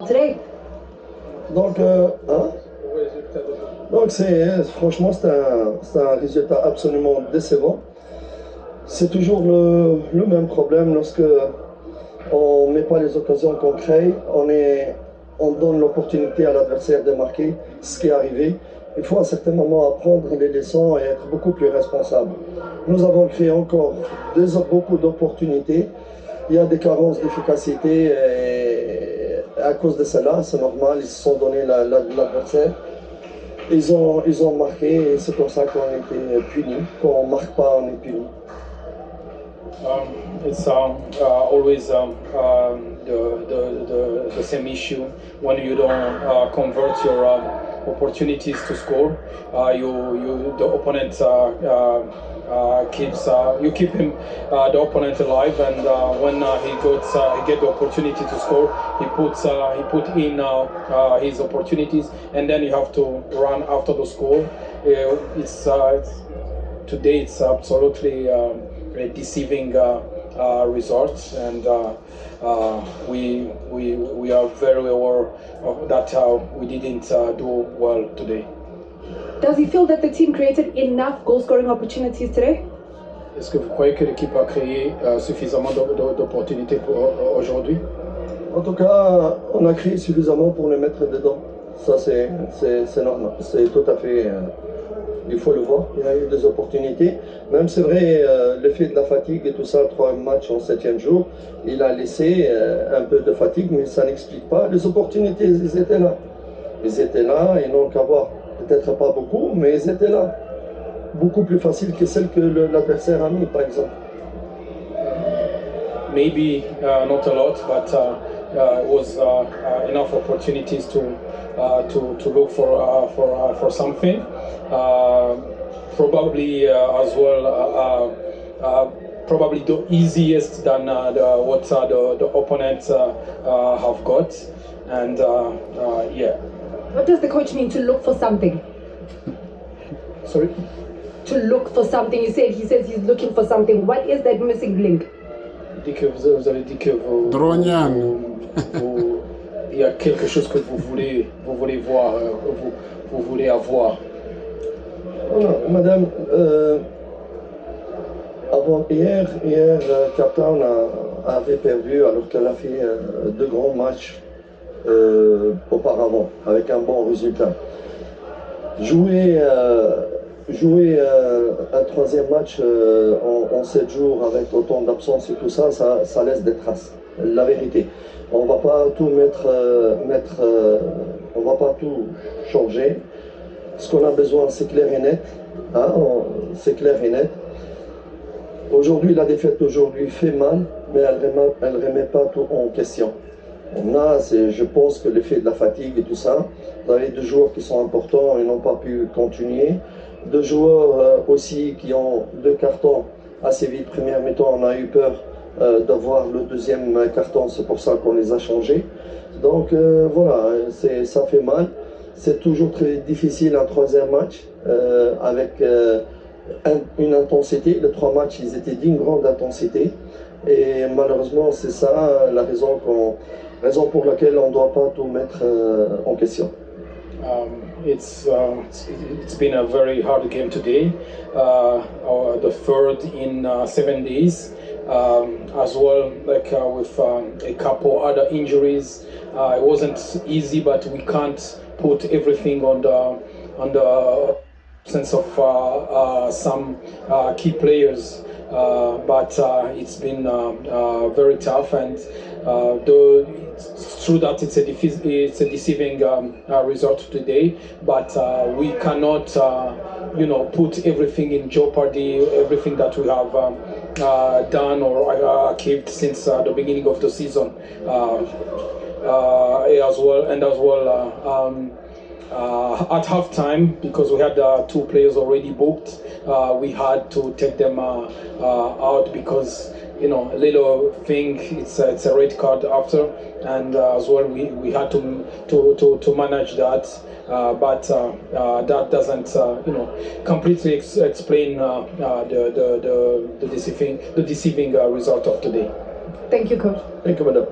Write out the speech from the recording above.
Today. Donc, franchement, c'est un résultat absolument décevant. C'est toujours le même problème lorsque on ne met pas les occasions qu'on crée, on donne l'opportunité à l'adversaire de marquer, ce qui est arrivé. Il faut à certains moments apprendre les leçons et être beaucoup plus responsable. Nous avons créé encore beaucoup d'opportunités. Il y a des carences d'efficacité et à cause de cela, c'est normal, ils se sont donné l'adversaire. Ils ont marqué et c'est pour ça qu'on a été punis. Quand on ne marque pas, on est puni. It's always the same issue when you don't convert your opportunities to score. The opponent keep him the opponent alive, and when he get the opportunity to score, he put in his opportunities, and then you have to run after the score. Today it's absolutely deceiving results, and we are very aware of that we didn't do well today. Does he feel that the team created enough goal-scoring opportunities today? Est-ce que vous croyez que l'équipe a créé suffisamment d'opportunités aujourd'hui? En tout cas, on a créé suffisamment pour les mettre dedans. Ça, c'est normal. C'est tout à fait... il faut le voir. Il y a eu des opportunités. Même c'est vrai, l'effet de la fatigue et tout ça, 3 matchs en 7e jour, il a laissé un peu de fatigue, mais ça n'explique pas. Les opportunités, ils étaient là. Ils étaient là, ils n'ont qu'à voir. Peut-être pas beaucoup, mais ils étaient là. Beaucoup plus facile que celles que l'adversaire a mis, par exemple. Maybe not a lot, but it was enough opportunities to look for something. Probably as well. Probably the easiest than what the opponents have got, and yeah. What does the coach mean to look for something? Sorry? To look for something. He says he's looking for something. What is that missing link? Vous avez dit que il y a quelque chose que vous voulez voir, vous voulez avoir. Madame, hier, Captown avait perdu alors qu'elle a fait 2 grands matchs auparavant, avec un bon résultat. Jouer un 3e match en 7 jours avec autant d'absence et tout ça, ça laisse des traces. La vérité. On va pas tout on va pas tout changer. Ce qu'on a besoin, c'est clair et net. Hein, c'est clair et net. Aujourd'hui, la défaite d'aujourd'hui fait mal, mais elle remet pas tout en question. Je pense que l'effet de la fatigue et tout ça, vous avez 2 joueurs qui sont importants et n'ont pas pu continuer. 2 joueurs aussi qui ont 2 cartons assez vite. Première mi-temps, on a eu peur d'avoir le 2e carton, c'est pour ça qu'on les a changés. Donc voilà, ça fait mal. C'est toujours très difficile un 3e match avec une intensité. Les 3 matchs, ils étaient d'une grande intensité. Et malheureusement, c'est ça la raison pour laquelle on ne doit pas tout mettre en question. It's been a very hard game today, the 3rd in 7 days, as well, like with a couple other injuries. It wasn't easy, but we can't put everything on the sense of some key players. But it's been very tough, and it's true that it's a deceiving result today. But we cannot, put everything in jeopardy. Everything that we have done or achieved since the beginning of the season, as well. At halftime, because we had 2 players already booked, we had to take them out because a little thing, it's a red card after, and as well we had to manage that, but that doesn't completely explain the deceiving result of today. Thank you, coach. Thank you, madam.